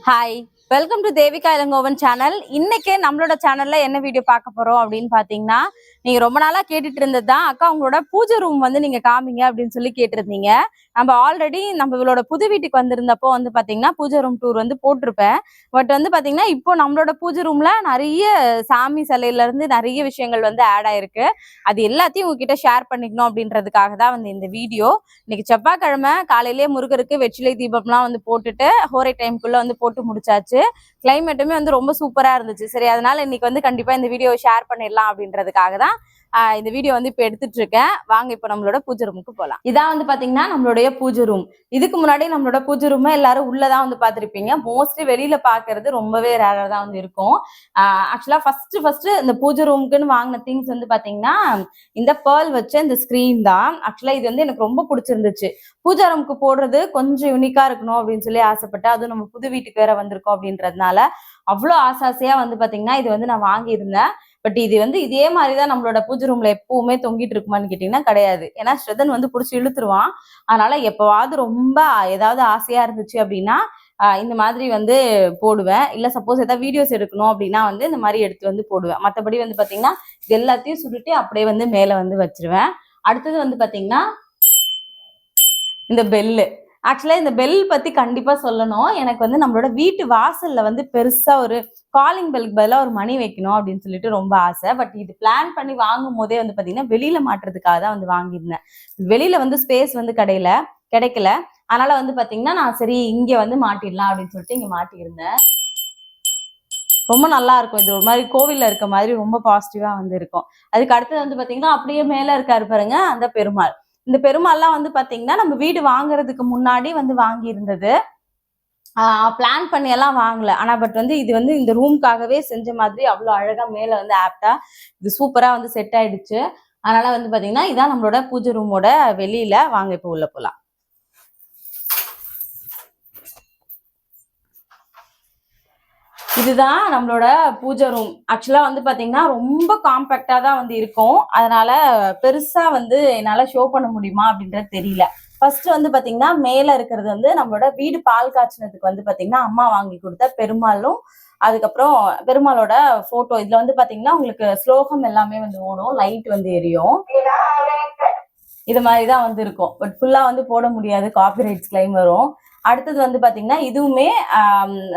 Hi, welcome to Devika Ilangovan channel. இன்னைக்கு நம்மளோட சேனல்ல என்ன வீடியோ பார்க்க போறோம் அப்படின்னு பாத்தீங்கன்னா, நீங்க ரொம்ப நாளா கேட்டுட்டு இருந்தது தான் அக்கா உங்களோட பூஜை ரூம் வந்து நீங்க காமிங்க அப்படின்னு சொல்லி கேட்டிருந்தீங்க. நம்ம ஆல்ரெடி நம்மளோட புது வீட்டுக்கு வந்திருந்தப்போ வந்து பாத்தீங்கன்னா பூஜை ரூம் டூர் வந்து போட்டிருப்பேன். பட் வந்து பாத்தீங்கன்னா இப்போ நம்மளோட பூஜை ரூம்ல நிறைய சாமி சிலையில இருந்து நிறைய விஷயங்கள் வந்து ஆட் ஆயிருக்கு. அது எல்லாத்தையும் உங்ககிட்ட ஷேர் பண்ணிக்கணும் அப்படின்றதுக்காக தான் வந்து இந்த வீடியோ. இன்னைக்கு செவ்வாய்க்கிழமை காலையிலேயே முருகருக்கு வெற்றிலை தீபம்லாம் வந்து போட்டுட்டு ஹோரை டைம்குள்ள வந்து போட்டு முடிச்சாச்சு. கிளைமேட்டுமே வந்து ரொம்ப சூப்பரா இருந்துச்சு. சரி, அதனால இன்னைக்கு வந்து கண்டிப்பா இந்த வீடியோவை ஷேர் பண்ணிடலாம் அப்படின்றதுக்காக தான் இந்த வீடியோ வந்து இப்ப எடுத்துட்டு இருக்கேன். வாங்க இப்ப நம்மளோட பூஜை ரூமுக்கு போலாம். இதான் வந்து பாத்தீங்கன்னா நம்மளுடைய பூஜை ரூம். இதுக்கு முன்னாடி நம்மளோட பூஜை ரூம் எல்லாரும் உள்ளதான் வந்து பாத்திருப்பீங்க. மோஸ்ட்லி வெளியில பாக்குறது ரொம்பவே ரேரா தான் வந்து இருக்கும். ஆக்சுவலா ஃபர்ஸ்ட் இந்த பூஜை ரூமுக்குன்னு வாங்கின திங்ஸ் வந்து பாத்தீங்கன்னா இந்த பேர்ல் வச்ச இந்த ஸ்கிரீன் தான். ஆக்சுவலா இது வந்து எனக்கு ரொம்ப பிடிச்சிருந்துச்சு. பூஜா ரூமுக்கு போடுறது கொஞ்சம் யூனிக்கா இருக்கணும் அப்படின்னு சொல்லி ஆசைப்பட்டேன். அதுவும் நம்ம புது வீட்டுக்கு வேற வந்திருக்கோம் அப்படின்றதுனால அவ்வளோ ஆசையா வந்து பாத்தீங்கன்னா இது வந்து நான் வாங்கியிருந்தேன். பட் இது வந்து இதே மாதிரிதான் நம்மளோட பூஜை ரூம்ல எப்பவுமே தொங்கிட்டு இருக்குமான்னு கேட்டீங்கன்னா கிடையாது. ஏன்னா ஸ்ரதன் வந்து பிடிச்சி இழுத்துருவான். அதனால எப்பவாவது ரொம்ப ஏதாவது ஆசையா இருந்துச்சு அப்படின்னா இந்த மாதிரி வந்து போடுவேன். இல்ல சப்போஸ் ஏதாவது வீடியோஸ் எடுக்கணும் அப்படின்னா வந்து இந்த மாதிரி எடுத்து வந்து போடுவேன். மற்றபடி வந்து பாத்தீங்கன்னா இது எல்லாத்தையும் சுருட்டி அப்படியே வந்து மேல வந்து வச்சிருவேன். அடுத்தது வந்து பாத்தீங்கன்னா இந்த பெல்லு. ஆக்சுவலா இந்த பெல் பத்தி கண்டிப்பா சொல்லணும். எனக்கு வந்து நம்மளோட வீட்டு வாசல்ல வந்து பெருசா ஒரு காலிங் பெல்க்கு பதிலா ஒரு மணி வைக்கணும் அப்படின்னு சொல்லிட்டு ரொம்ப ஆசை. பட் இது பிளான் பண்ணி வாங்கும் போதே வந்து பாத்தீங்கன்னா வெளியில மாட்டுறதுக்காக தான் வந்து வாங்கியிருந்தேன். வெளியில வந்து ஸ்பேஸ் வந்து கிடைக்கல. அதனால வந்து பாத்தீங்கன்னா நான் சரி இங்க வந்து மாட்டிடலாம் அப்படின்னு சொல்லிட்டு இங்க மாட்டியிருந்தேன். ரொம்ப நல்லா இருக்கும். இது ஒரு மாதிரி கோவில்ல இருக்க மாதிரி ரொம்ப பாசிட்டிவா வந்து இருக்கும். அதுக்கு அடுத்தது வந்து பாத்தீங்கன்னா அப்படியே மேல இருக்காரு பாருங்க அந்த பெருமாள். இந்த பெருமாள்லாம் வந்து பாத்தீங்கன்னா நம்ம வீடு வாங்குறதுக்கு முன்னாடி வந்து வாங்கி இருந்தது. பிளான் பண்ணி எல்லாம் வாங்கல. ஆனா பட் வந்து இது வந்து இந்த ரூம்காகவே செஞ்ச மாதிரி அவ்வளவு அழகா மேல வந்து ஆப்டா இது சூப்பரா வந்து செட் ஆயிடுச்சு. அதனால வந்து பாத்தீங்கன்னா இதான் நம்மளோட பூஜை ரூமோட வெளியில. வாங்க இப்ப உள்ள போலாம். இதுதான் நம்மளோட பூஜை ரூம். ஆக்சுவலா வந்து பாத்தீங்கன்னா ரொம்ப காம்பேக்டா தான் வந்து இருக்கும். அதனால பெருசா வந்து என்னால ஷோ பண்ண முடியுமா அப்படின்றது தெரியல. ஃபர்ஸ்ட் வந்து பாத்தீங்கன்னா மேல இருக்கிறது வந்து நம்மளோட வீடு பால் காய்ச்சினதுக்கு வந்து பாத்தீங்கன்னா அம்மா வாங்கி கொடுத்த பெருமாளும் அதுக்கப்புறம் பெருமாளோட போட்டோ. இதுல வந்து பாத்தீங்கன்னா உங்களுக்கு ஸ்லோகம் எல்லாமே வந்து ஓடும், லைட் வந்து எரியும். இது மாதிரிதான் வந்து இருக்கும். பட் ஃபுல்லா வந்து போட முடியாது, காப்பிரைட்ஸ் கிளைம் வரும். அடுத்தது வந்து பாத்தீங்கன்னா இதுவுமே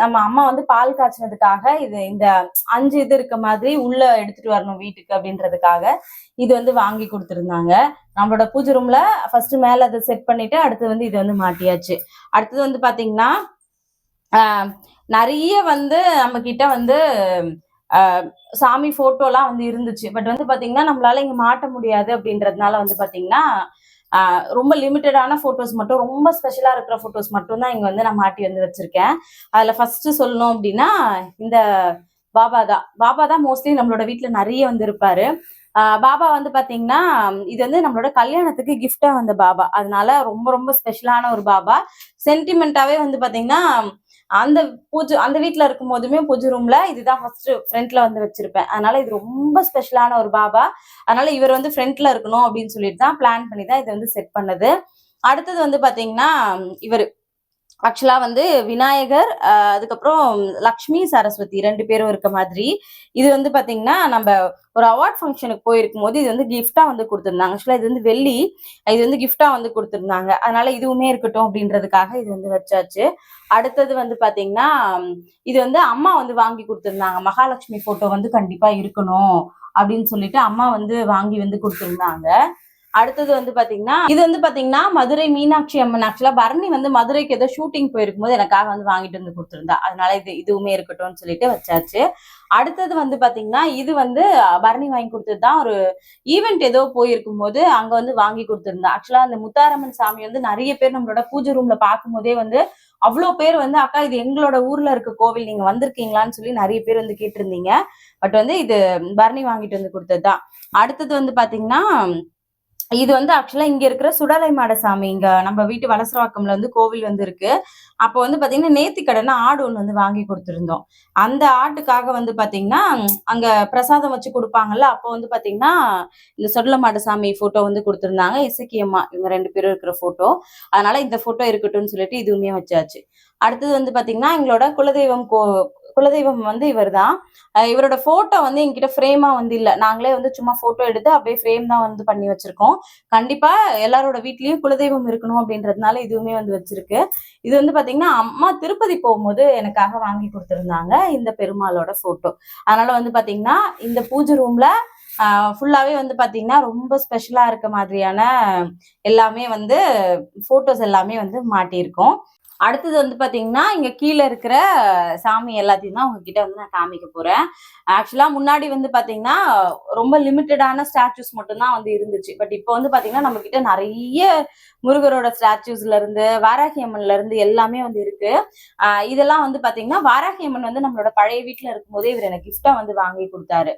நம்ம அம்மா வந்து பால் காய்ச்சினதுக்காக இது இந்த 5 இது இருக்க மாதிரி உள்ள எடுத்துட்டு வரணும் வீட்டுக்கு அப்படின்றதுக்காக இது வந்து வாங்கி கொடுத்துருந்தாங்க. நம்மளோட பூஜை ரூம்ல ஃபர்ஸ்ட் மேல அதை செட் பண்ணிட்டு அடுத்து வந்து இது வந்து மாட்டியாச்சு. அடுத்தது வந்து பாத்தீங்கன்னா நிறைய வந்து நம்ம கிட்ட வந்து சாமி போட்டோலாம் வந்து இருந்துச்சு. பட் வந்து பாத்தீங்கன்னா நம்மளால இங்க மாட்ட முடியாது அப்படின்றதுனால வந்து பாத்தீங்கன்னா ரொம்ப லிமிட்டடான போட்டோஸ் மட்டும், ரொம்ப ஸ்பெஷலா இருக்கிற போட்டோஸ் மட்டும் தான் இங்க வந்து நான் மாட்டி வந்து வச்சிருக்கேன். அதுல ஃபர்ஸ்ட் சொல்லணும் அப்படின்னா இந்த பாபா தான் மோஸ்ட்லி நம்மளோட வீட்டுல நிறைய வந்து இருப்பாரு. பாபா வந்து பாத்தீங்கன்னா இது வந்து நம்மளோட கல்யாணத்துக்கு கிஃப்டா வந்த பாபா. அதனால ரொம்ப ரொம்ப ஸ்பெஷலான ஒரு பாபா. சென்டிமெண்டாவே வந்து பாத்தீங்கன்னா அந்த வீட்டுல இருக்கும் போதுமே பூஜை ரூம்ல இதுதான் ஃபர்ஸ்ட் ஃப்ரண்ட்ல வந்து வச்சிருப்பேன். அதனால இது ரொம்ப ஸ்பெஷலான ஒரு பாபா. அதனால இவர் வந்து ஃப்ரண்ட்ல இருக்கணும் அப்படின்னு சொல்லிட்டு தான் பிளான் பண்ணி தான் இதை வந்து செட் பண்ணது. அடுத்தது வந்து பாத்தீங்கன்னா இவர் ஆக்சுவலா வந்து விநாயகர், அதுக்கப்புறம் லக்ஷ்மி சரஸ்வதி 2 பேரும் இருக்க மாதிரி. இது வந்து பாத்தீங்கன்னா நம்ம ஒரு அவார்ட் ஃபங்க்ஷனுக்கு போயிருக்கும் போது இது வந்து கிஃப்டா வந்து கொடுத்துருந்தாங்க. ஆக்சுவலா இது வந்து வெள்ளி, இது வந்து கிஃப்டா வந்து கொடுத்துருந்தாங்க. அதனால இதுவுமே இருக்கட்டும் அப்படின்றதுக்காக இது வந்து வச்சாச்சு. அடுத்தது வந்து பாத்தீங்கன்னா இது வந்து அம்மா வந்து வாங்கி கொடுத்துருந்தாங்க. மகாலட்சுமி போட்டோ வந்து கண்டிப்பா இருக்கணும் அப்படின்னு சொல்லிட்டு அம்மா வந்து வாங்கி வந்து கொடுத்துருந்தாங்க. அடுத்தது வந்து பாத்தீங்கன்னா இது வந்து பாத்தீங்கன்னா மதுரை மீனாட்சி அம்மன். ஆக்சுவலா பரணி வந்து மதுரைக்கு ஏதோ ஷூட்டிங் போயிருக்கும் போது எனக்காக வந்து வாங்கிட்டு வந்து கொடுத்துருந்தா. அதனால இதுவுமே இருக்கட்டும்னு சொல்லிட்டு வச்சாச்சு. அடுத்தது வந்து பாத்தீங்கன்னா இது வந்து பரணி வாங்கி கொடுத்ததுதான். ஒரு ஈவெண்ட் ஏதோ போயிருக்கும் போது அங்க வந்து வாங்கி கொடுத்துருந்தா. ஆக்சுவலா அந்த முத்தாரம்மன் சாமி வந்து நிறைய பேர் நம்மளோட பூஜை ரூம்ல பார்க்கும் போதே வந்து அவ்வளோ பேர் வந்து அக்கா இது எங்களோட ஊர்ல இருக்க கோவில், நீங்க வந்திருக்கீங்களான்னு சொல்லி நிறைய பேர் வந்து கேட்டிருந்தீங்க. பட் வந்து இது பரணி வாங்கிட்டு வந்து கொடுத்ததுதான். அடுத்தது வந்து பாத்தீங்கன்னா இது வந்து ஆக்சுவலா இங்க இருக்கிற சுடலை மாட சாமி. இங்க நம்ம வீட்டு வலசரவாக்கம்ல வந்து கோவில் வந்து இருக்கு. அப்போ வந்து பாத்தீங்கன்னா நேர்த்திக்கடனா ஆடு ஒண்ணு வந்து வாங்கி கொடுத்திருந்தோம். அந்த ஆட்டுக்காக வந்து பாத்தீங்கன்னா அங்க பிரசாதம் வச்சு கொடுப்பாங்கல்ல, அப்போ வந்து பாத்தீங்கன்னா இந்த சுடலை மாட சாமி போட்டோ வந்து கொடுத்திருந்தாங்க. இசக்கியம்மா இவங்க 2 பேரும் இருக்கிற போட்டோ. அதனால இந்த போட்டோ இருக்கட்டும்னு சொல்லிட்டு இதுவுமே வச்சாச்சு. அடுத்தது வந்து பாத்தீங்கன்னா எங்களோட குலதெய்வம் வந்து இவர்தான். இவரோட போட்டோ வந்து என்கிட்ட ஃப்ரேமா வந்து இல்ல. நாங்களே வந்து சும்மா போட்டோ எடுத்து அப்படியே ஃப்ரேம் தான் வந்து பண்ணி வச்சிருக்கோம். கண்டிப்பா எல்லாரோட வீட்லயும் குலதெய்வம் இருக்கணும் அப்படின்றதுனால இதுவுமே வந்து வச்சிருக்கு. இது வந்து பாத்தீங்கன்னா அம்மா திருப்பதி போகும்போது எனக்காக வாங்கி கொடுத்திருந்தாங்க இந்த பெருமாளோட போட்டோ. அதனால வந்து பாத்தீங்கன்னா இந்த பூஜை ரூம்ல ஃபுல்லாவே வந்து பாத்தீங்கன்னா ரொம்ப ஸ்பெஷலா இருக்க மாதிரியான எல்லாமே வந்து போட்டோஸ் எல்லாமே வந்து மாட்டியிருக்கோம். அடுத்தது வந்து பாத்தீங்கன்னா இங்க கீழே இருக்கிற சாமி எல்லாத்தையும் தான் உங்ககிட்ட வந்து நான் காமிக்க போறேன். ஆக்சுவலா முன்னாடி வந்து பாத்தீங்கன்னா ரொம்ப லிமிட்டடான ஸ்டாச்சுஸ் மட்டும் தான் வந்து இருந்துச்சு. பட் இப்போ வந்து பாத்தீங்கன்னா நம்ம கிட்ட நிறைய முருகரோட ஸ்டாச்சுஸ்ல இருந்து வாராகி அம்மன்ல இருந்து எல்லாமே வந்து இருக்கு. இதெல்லாம் வந்து பாத்தீங்கன்னா வாராகி அம்மன் வந்து நம்மளோட பழைய வீட்டுல இருக்கும்போதே இவர் எனக்கு கிஃப்டா வந்து வாங்கி கொடுத்தாரு.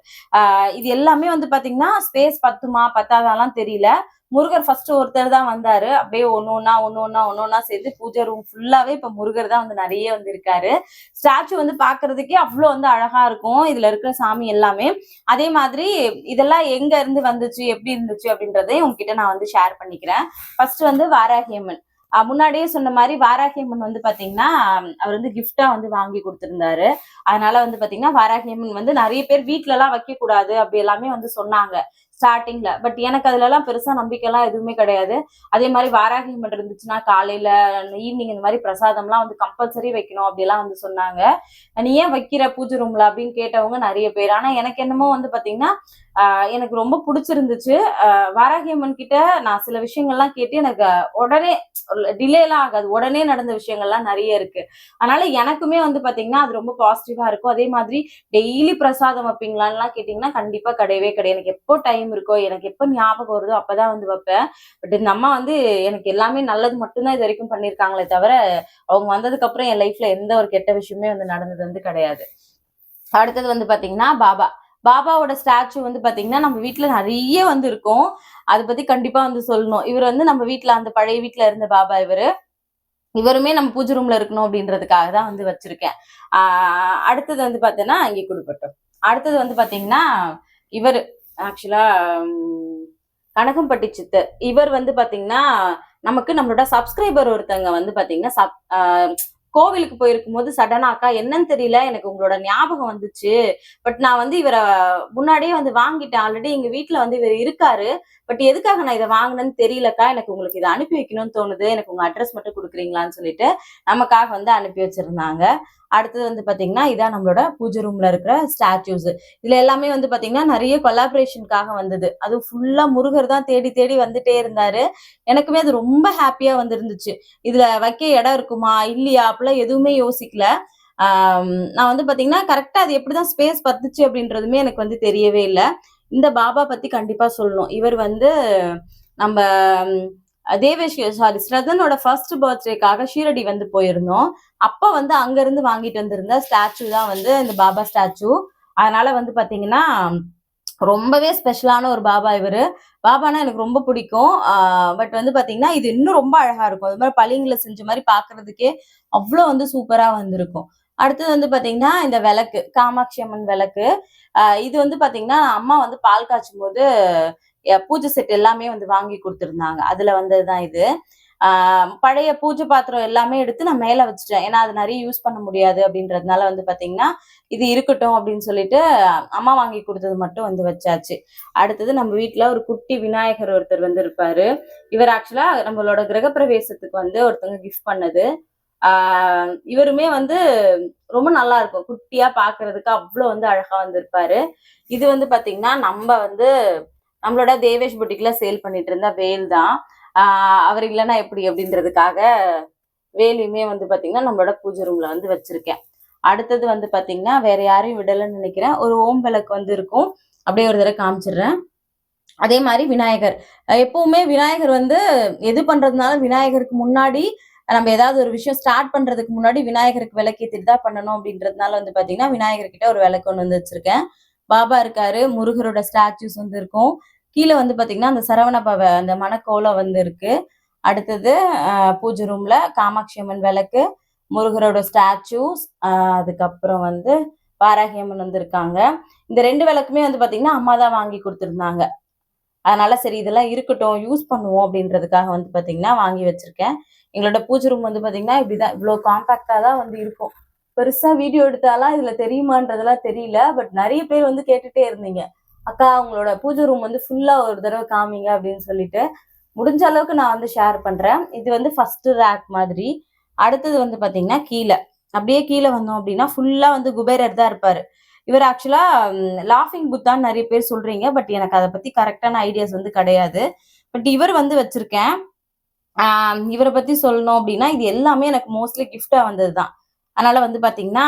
இது எல்லாமே வந்து பாத்தீங்கன்னா ஸ்பேஸ் பத்துமா பத்தாதாலாம் தெரியல. முருகர் ஃபர்ஸ்ட் ஒருத்தர் தான் வந்தாரு. அப்படியே ஒன்னொன்னா சேர்த்து பூஜை ரூம் ஃபுல்லாவே இப்ப முருகர் தான் வந்து நிறைய வந்து இருக்காரு. ஸ்டாச்சு வந்து பாக்குறதுக்கே அவ்வளவு வந்து அழகா இருக்கும் இதுல இருக்கிற சாமி எல்லாமே. அதே மாதிரி இதெல்லாம் எங்க இருந்து வந்துச்சு எப்படி இருந்துச்சு அப்படின்றதையும் உங்ககிட்ட நான் வந்து ஷேர் பண்ணிக்கிறேன். ஃபர்ஸ்ட் வந்து வாராகி அம்மன். முன்னாடியே சொன்ன மாதிரி வாராகி அம்மன் வந்து பாத்தீங்கன்னா அவர் வந்து கிஃப்டா வந்து வாங்கி கொடுத்திருந்தாரு. அதனால வந்து பாத்தீங்கன்னா வாராகி அம்மன் வந்து நிறைய பேர் வீட்டுல எல்லாம் வைக்க கூடாது அப்படி எல்லாமே வந்து சொன்னாங்க ஸ்டார்டிங்ல. பட் எனக்கு அதுல எல்லாம் பெருசா நம்பிக்கை எல்லாம் எதுவுமே கிடையாது. அதே மாதிரி வாராகி அம்மன் இருந்துச்சுன்னா காலையில ஈவினிங் இந்த மாதிரி பிரசாதம் எல்லாம் வந்து கம்பல்சரி வைக்கணும் அப்படி எல்லாம் வந்து சொன்னாங்க. நீ ஏன் வைக்கிற பூஜை ரூம்ல அப்படின்னு கேட்டவங்க நிறைய பேர். ஆனா எனக்கு என்னமோ வந்து பாத்தீங்கன்னா எனக்கு ரொம்ப பிடிச்சிருந்துச்சு. வாராகி அம்மன் கிட்ட நான் சில விஷயங்கள்லாம் கேட்டு எனக்கு உடனே டிலே எல்லாம் ஆகாது. உடனே நடந்த விஷயங்கள்லாம் நிறைய இருக்கு. அதனால எனக்குமே வந்து பாத்தீங்கன்னா அது ரொம்ப பாசிட்டிவா இருக்கும். அதே மாதிரி டெய்லி பிரசாதம் வைப்பீங்களான்னு கேட்டீங்கன்னா கண்டிப்பா கிடையவே கிடையாது. எனக்கு எப்போ டைம் இருக்கோ எனக்கு எப்போ ஞாபகம் வருதோ அப்பதான் வந்து வைப்பேன். பட் இந்த அம்மா வந்து எனக்கு எல்லாமே நல்லது மட்டும்தான் இது வரைக்கும் பண்ணிருக்காங்களே தவிர அவங்க வந்ததுக்கு அப்புறம் என் லைஃப்ல எந்த ஒரு கெட்ட விஷயமே வந்து நடந்தது வந்து கிடையாது. அடுத்தது வந்து பாத்தீங்கன்னா பாபாவோட ஸ்டாச்சு வந்து பாத்தீங்கன்னா நம்ம வீட்டுல நிறைய வந்து இருக்கும். அதை பத்தி கண்டிப்பா வந்து சொல்லணும். இவர் வந்து நம்ம வீட்டுல அந்த பழைய வீட்டுல இருந்த பாபா இவருமே நம்ம பூஜை ரூம்ல இருக்கணும் அப்படின்றதுக்காக தான் வந்து வச்சிருக்கேன். அடுத்தது வந்து பாத்தீங்கன்னா இங்கே கொடுப்பட்டோம். அடுத்தது வந்து பாத்தீங்கன்னா இவர் ஆக்சுவலா கனகம்பட்டி சித்தர். இவர் வந்து பாத்தீங்கன்னா நமக்கு நம்மளோட சப்ஸ்கிரைபர் ஒருத்தவங்க வந்து பாத்தீங்கன்னா கோவிலுக்கு போயிருக்கும் போது சடனாக்கா என்னன்னு தெரியல எனக்கு உங்களோட ஞாபகம் வந்துச்சு. பட் நான் வந்து இவரை முன்னாடியே வந்து வாங்கிட்டேன். ஆல்ரெடி எங்க வீட்டுல வந்து இவர் இருக்காரு. பட் எதுக்காக நான் இதை வாங்கினேன்னு தெரியலக்கா. எனக்கு உங்களுக்கு இதை அனுப்பி வைக்கணும்னு தோணுது. எனக்கு உங்க அட்ரஸ் மட்டும் கொடுக்குறீங்களான்னு சொல்லிட்டு நமக்காக வந்து அனுப்பி வச்சிருந்தாங்க. அடுத்தது வந்து பாத்தீங்கன்னா இதான் நம்மளோட பூஜை ரூம்ல இருக்கிற ஸ்டாச்சூஸ். இதுல எல்லாமே வந்து பாத்தீங்கன்னா நிறைய கொலாபரேஷனுக்காக வந்தது. அது ஃபுல்லா முருகர் தான் தேடி தேடி வந்துட்டே இருந்தாரு. எனக்குமே அது ரொம்ப ஹாப்பியா வந்து இருந்துச்சு. இதுல வைக்க இடம் இருக்குமா இல்லையா அப்படிலாம் எதுவுமே யோசிக்கல. நான் வந்து பாத்தீங்கன்னா கரெக்டா அது எப்படிதான் ஸ்பேஸ் பத்துச்சு அப்படின்றதுமே எனக்கு வந்து தெரியவே இல்லை. இந்த பாபா பத்தி கண்டிப்பா சொல்லணும். இவர் வந்து நம்ம தேவேஷ் ஸ்ரதனோட ஃபர்ஸ்ட் பர்த்டேக்காக ஷீரடி வந்து போயிருந்தோம். அப்ப வந்து அங்க இருந்து வாங்கிட்டு வந்திருந்த ஸ்டாச்சு தான் வந்து இந்த பாபா ஸ்டாச்சு. அதனால வந்து பாத்தீங்கன்னா ரொம்பவே ஸ்பெஷலான ஒரு பாபா இவரு. பாபானா எனக்கு ரொம்ப பிடிக்கும். பட் வந்து பாத்தீங்கன்னா இது இன்னும் ரொம்ப அழகா இருக்கும். அது மாதிரி பளிங்குல செஞ்ச மாதிரி பாக்குறதுக்கே அவ்வளவு வந்து சூப்பரா வந்திருக்கும். அடுத்தது வந்து பாத்தீங்கன்னா இந்த விளக்கு காமாட்சி அம்மன் விளக்கு. இது வந்து பாத்தீங்கன்னா அம்மா வந்து பால் காய்ச்சும் போது பூஜை செட் எல்லாமே வந்து வாங்கி கொடுத்திருந்தாங்க. அதுல வந்ததுதான் இது. பழைய பூஜை பாத்திரம் எல்லாமே எடுத்து நான் மேல வச்சுட்டேன். ஏன்னா அது நிறைய யூஸ் பண்ண முடியாது அப்படின்றதுனால வந்து பாத்தீங்கன்னா இது இருக்கட்டும் அப்படின்னு சொல்லிட்டு அம்மா வாங்கி கொடுத்தது மட்டும் வந்து வச்சாச்சு. அடுத்தது நம்ம வீட்டுல ஒரு குட்டி விநாயகர் ஒருத்தர் வந்து இருப்பாரு. இவர் ஆக்சுவலா நம்மளோட கிரகப்பிரவேசத்துக்கு வந்து ஒருத்தவங்க கிஃப்ட் பண்ணது. இவருமே வந்து ரொம்ப நல்லா இருக்கும். குட்டியா பாக்குறதுக்கு அவ்வளவு வந்து அழகா வந்திருப்பாரு. இது வந்து பாத்தீங்கன்னா நம்மளோட தேவேஷ் புட்டிக்ல சேல் பண்ணிட்டு இருந்த வேல் தான். அவர் இல்லைன்னா எப்படி அப்படின்றதுக்காக வேலையுமே வந்து பாத்தீங்கன்னா நம்மளோட பூஜை ரூம்ல வந்து வச்சிருக்கேன். அடுத்தது வந்து பாத்தீங்கன்னா வேற யாரையும் விடலன்னு நினைக்கிறேன். ஒரு ஓம் விளக்கு வந்து இருக்கும். அப்படியே ஒரு தடவை காமிச்சிடுறேன். அதே மாதிரி விநாயகர். எப்பவுமே விநாயகர் வந்து எது பண்றதுனால விநாயகருக்கு முன்னாடி நம்ம ஏதாவது ஒரு விஷயம் ஸ்டார்ட் பண்றதுக்கு முன்னாடி விநாயகருக்கு விளக்கேத்திட்டு தான் பண்ணணும் அப்படின்றதுனால வந்து பாத்தீங்கன்னா விநாயகர் கிட்ட ஒரு விளக்கு ஒன்று வந்து வச்சிருக்கேன். பாபா இருக்காரு. முருகரோட ஸ்டாச்சூஸ் வந்து இருக்கும். கீழே வந்து பாத்தீங்கன்னா அந்த சரவணபவ அந்த மணக்கோலம் வந்து இருக்கு. அடுத்தது பூஜை ரூம்ல காமாட்சி அம்மன் விளக்கு, முருகரோட ஸ்டாச்சூஸ், அதுக்கப்புறம் வந்து வாராகி அம்மன் வந்து இருக்காங்க. இந்த 2 விளக்குமே வந்து பாத்தீங்கன்னா அம்மா தான் வாங்கி கொடுத்திருந்தாங்க. அதனால சரி இதெல்லாம் இருக்கட்டும் யூஸ் பண்ணுவோம் அப்படின்றதுக்காக வந்து பாத்தீங்கன்னா வாங்கி வச்சிருக்கேன். எங்களோட பூஜை ரூம் வந்து பாத்தீங்கன்னா இப்படிதான், இவ்வளவு காம்பாக்டா தான் வந்து இருக்கும். பெருசா வீடியோ எடுத்தாலாம் இதுல தெரியுமான்றதெல்லாம் தெரியல. பட் நிறைய பேர் வந்து கேட்டுட்டே இருந்தீங்க, அக்கா உங்களோட பூஜை ரூம் வந்து ஃபுல்லா ஒரு தடவை காமிங்க அப்படின்னு சொல்லிட்டு. முடிஞ்ச அளவுக்கு நான் வந்து ஷேர் பண்றேன். இது வந்து ஃபர்ஸ்ட் ரேக் மாதிரி. அடுத்தது வந்து பாத்தீங்கன்னா கீழே, அப்படியே கீழே வந்தோம் அப்படின்னா ஃபுல்லா வந்து குபேரர் தான் இருப்பாரு. இவர் ஆக்சுவலா லாஃபிங் புத்தான்னு நிறைய பேர் சொல்றீங்க. பட் எனக்கு அதை பத்தி கரெக்டான ஐடியாஸ் வந்து கிடையாது. பட் இவர் வந்து வச்சிருக்கேன். இவரை பத்தி சொல்லணும் அப்படின்னா இது எல்லாமே எனக்கு மோஸ்ட்லி கிஃப்டா வந்ததுதான். அதனால வந்து பாத்தீங்கன்னா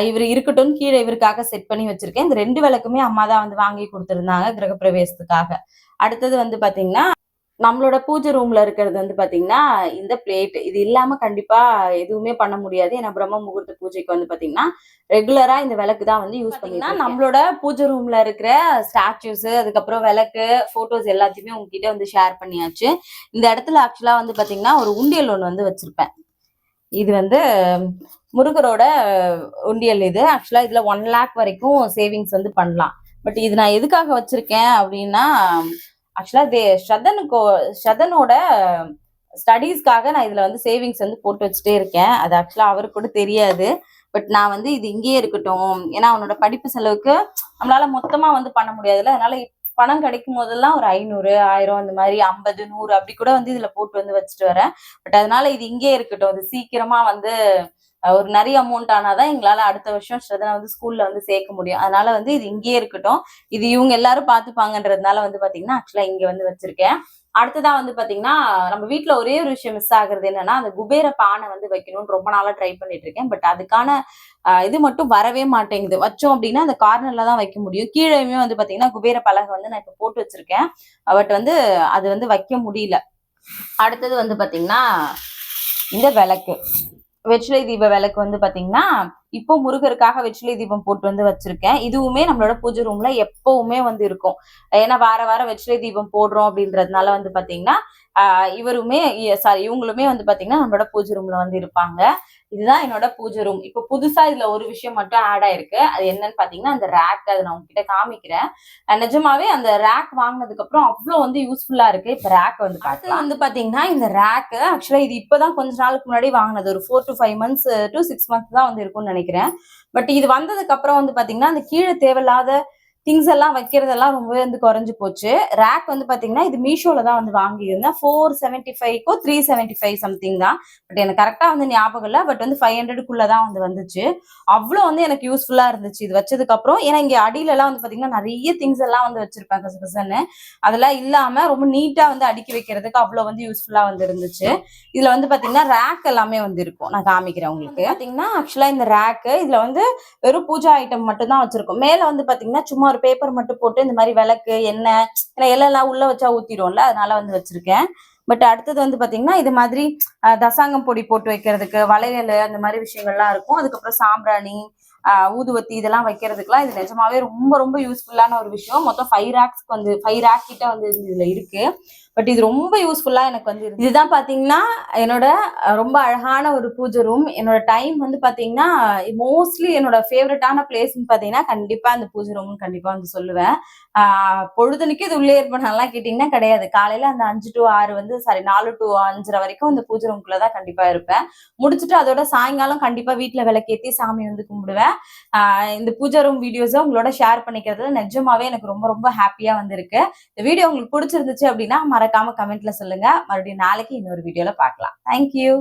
இவர் இருக்கட்டும்னு கீழே இவருக்காக செட் பண்ணி வச்சிருக்கேன். இந்த 2 விளக்குமே அம்மா தான் வந்து வாங்கி கொடுத்திருந்தாங்க கிரகப்பிரவேசத்துக்காக. அடுத்தது வந்து பாத்தீங்கன்னா நம்மளோட பூஜை ரூம்ல இருக்கிறது வந்து பாத்தீங்கன்னா இந்த பிளேட். இது இல்லாம கண்டிப்பா எதுவுமே பண்ண முடியாது. ஏன்னா பிரம்ம முகூர்த்த பூஜைக்கு வந்து பாத்தீங்கன்னா ரெகுலரா இந்த விளக்கு தான் வந்து யூஸ் பண்ணீங்கன்னா நம்மளோட பூஜை ரூம்ல இருக்கிற ஸ்டாச்சுஸ், அதுக்கப்புறம் விளக்கு, போட்டோஸ் எல்லாத்தையுமே உங்ககிட்ட வந்து ஷேர் பண்ணியாச்சு. இந்த இடத்துல ஆக்சுவலா வந்து பாத்தீங்கன்னா ஒரு உண்டியல் ஒண்ணு வந்து வச்சிருப்பேன். இது வந்து முருகரோட உண்டியல். இது ஆக்சுவலா இதுல 1 lakh வரைக்கும் சேவிங்ஸ் வந்து பண்ணலாம். பட் இது நான் எதுக்காக வச்சிருக்கேன் அப்படின்னா ஆக்சுவலா ஷதனோட ஸ்டடீஸ்க்காக நான் இதுல வந்து சேவிங்ஸ் வந்து போட்டு வச்சுட்டே இருக்கேன். அது ஆக்சுவலா அவருக்கு கூட தெரியாது. பட் நான் வந்து இது இங்கேயே இருக்கட்டும், ஏன்னா அவனோட படிப்பு செலவுக்கு நம்மளால மொத்தமா வந்து பண்ண முடியாதுல்ல. அதனால பணம் கிடைக்கும் போதெல்லாம் ஒரு 500, 1000 அந்த மாதிரி 50, 100 அப்படி கூட வந்து இதுல போட்டு வந்து வச்சுட்டு வரேன். பட் அதனால இது இங்கே இருக்கட்டும். அது சீக்கிரமா வந்து ஒரு நிறைய அமௌண்ட் ஆனாதான் எங்களால அடுத்த வருஷம் ஸ்ரதனை வந்து ஸ்கூல்ல வந்து சேர்க்க முடியும். அதனால வந்து இது இங்கேயே இருக்கட்டும். இது இவங்க எல்லாரும் பாத்துப்பாங்கன்றதுனால வந்து பாத்தீங்கன்னா ஆக்சுவலா இங்க வந்து வச்சிருக்கேன். அடுத்ததா வந்து பாத்தீங்கன்னா நம்ம வீட்டுல ஒரே ஒரு விஷயம் மிஸ் ஆகுறது என்னன்னா அந்த குபேர பானை வந்து வைக்கணும்னு ரொம்ப நாளா ட்ரை பண்ணிட்டு இருக்கேன். பட் அதுக்கான இது மட்டும் வரவே மாட்டேங்குது. வச்சோம் அப்படின்னா அந்த கார்னர்ல தான் வைக்க முடியும். கீழேயுமே வந்து பாத்தீங்கன்னா குபேர பலகை வந்து நான் இப்ப போட்டு வச்சிருக்கேன். பட் வந்து அது வந்து வைக்க முடியல. அடுத்தது வந்து பாத்தீங்கன்னா இந்த விளக்கு, வெற்றிலை தீப விளக்கு வந்து பாத்தீங்கன்னா இப்போ முருகருக்காக வெற்றிலை தீபம் போட்டு வந்து வச்சிருக்கேன். இதுவுமே நம்மளோட பூஜை ரூம்ல எப்பவுமே வந்து இருக்கும். ஏன்னா வாரம் வெற்றிலை தீபம் போடுறோம் அப்படின்றதுனால வந்து பாத்தீங்கன்னா இவங்களுமே வந்து பாத்தீங்கன்னா நம்மளோட பூஜை ரூம்ல வந்து இருப்பாங்க. இதுதான் என்னோட பூஜை ரூம். இப்போ புதுசா இதுல ஒரு விஷயம் மட்டும் ஆட் ஆயிருக்கு. அது என்னன்னு பாத்தீங்கன்னா அந்த ரேக். அதை நான் உங்ககிட்ட காமிக்கிறேன். நிஜமாவே அந்த ரேக் வாங்கினதுக்கு அப்புறம் அவ்வளவு வந்து யூஸ்ஃபுல்லா இருக்கு. இப்ப ரேக் வந்து பார்க்கலாம். வந்து பாத்தீங்கன்னா இந்த ரேக் ஆக்சுவலா இது இப்பதான் கொஞ்ச நாளுக்கு முன்னாடி வாங்கினது. ஒரு 4 to 5 months to 6 months தான் வந்து இருக்கும்னு நினைக்கிறேன். பட் இது வந்ததுக்கு அப்புறம் வந்து பாத்தீங்கன்னா அந்த கீழே தேவையில்லாத திங்ஸ் எல்லாம் வைக்கிறதெல்லாம் ரொம்பவே வந்து குறைஞ்சு போச்சு. ரேக் வந்து பாத்தீங்கன்னா இது மீஷோல தான் வந்து வாங்கியிருந்தேன். 475 375 சம்திங் தான். பட் எனக்கு கரெக்டா வந்து ஞாபகம் இல்லை. பட் வந்து 500 வந்து வந்துச்சு. அவ்வளவு வந்து எனக்கு யூஸ்ஃபுல்லா இருந்துச்சு இது வச்சதுக்கு அப்புறம். ஏன்னா இங்க அடியில எல்லாம் வந்து பாத்தீங்கன்னா நிறைய திங்ஸ் எல்லாம் வந்து வச்சிருப்பேன் கசகசன்னு. அதெல்லாம் இல்லாம ரொம்ப நீட்டா வந்து அடுக்கி வைக்கிறதுக்கு அவ்வளவு வந்து யூஸ்ஃபுல்லா வந்து இருந்துச்சு. இதுல வந்து பாத்தீங்கன்னா ரேக் எல்லாமே வந்து இருக்கும். நான் காமிக்கிறேன் உங்களுக்கு. பாத்தீங்கன்னா ஆக்சுவலா இந்த ரேக் இதுல வந்து வெறும் பூஜா ஐட்டம் மட்டும் தான் வச்சிருக்கோம். மேல வந்து பாத்தீங்கன்னா சும்மா ஒரு பேப்பர் மட்டும் போட்டு இந்த மாதிரி விளக்கு, எண்ணெய், எல்லாம் உள்ள வச்சா ஊத்திடும்ல, அதனால வந்து வச்சிருக்கேன். பட் அடுத்தது வந்து பாத்தீங்கன்னா இது மாதிரி தசாங்கம் பொடி போட்டு வைக்கிறதுக்கு, வளையல், அந்த மாதிரி விஷயங்கள்லாம் இருக்கும். அதுக்கப்புறம் சாம்பிராணி, ஊதுவத்தி இதெல்லாம் வைக்கிறதுக்குலாம் இது நிஜமாவே ரொம்ப ரொம்ப யூஸ்ஃபுல்லான ஒரு விஷயம். மொத்தம் 5 ரேக் கிட்ட வந்து இதுல இருக்கு. பட் இது ரொம்ப யூஸ்ஃபுல்லா எனக்கு வந்து இதுதான் பாத்தீங்கன்னா என்னோட ரொம்ப அழகான ஒரு பூஜை ரூம். என்னோட டைம் வந்து பாத்தீங்கன்னா மோஸ்ட்லி என்னோட ஃபேவரட்டான பிளேஸ்ன்னு பாத்தீங்கன்னா கண்டிப்பா அந்த பூஜை ரூம் கண்டிப்பா வந்து சொல்லுவேன். பொழுதுனிக்கு இது உள்ளே இருப்பேன்லாம் கேட்டீங்கன்னா கிடையாது. காலையில அந்த 5 to 6 வந்து 4 to 5:30 வரைக்கும் இந்த பூஜை ரூம்குள்ளதான் கண்டிப்பா இருப்பேன். முடிச்சுட்டு அதோட சாயங்காலம் கண்டிப்பா வீட்டுல விளக்கேத்தி சாமி வந்து கும்பிடுவேன். இந்த பூஜை ரூம் வீடியோஸை உங்களோட ஷேர் பண்ணிக்கிறதுல நிஜமாவே எனக்கு ரொம்ப ரொம்ப ஹாப்பியா வந்திருக்கு. இந்த வீடியோ உங்களுக்கு பிடிச்சிருந்துச்சு அப்படின்னா மறக்காம கமெண்ட்ல சொல்லுங்க. மறுபடியும் நாளைக்கு இன்னொரு வீடியோல பார்க்கலாம். தேங்க்யூ.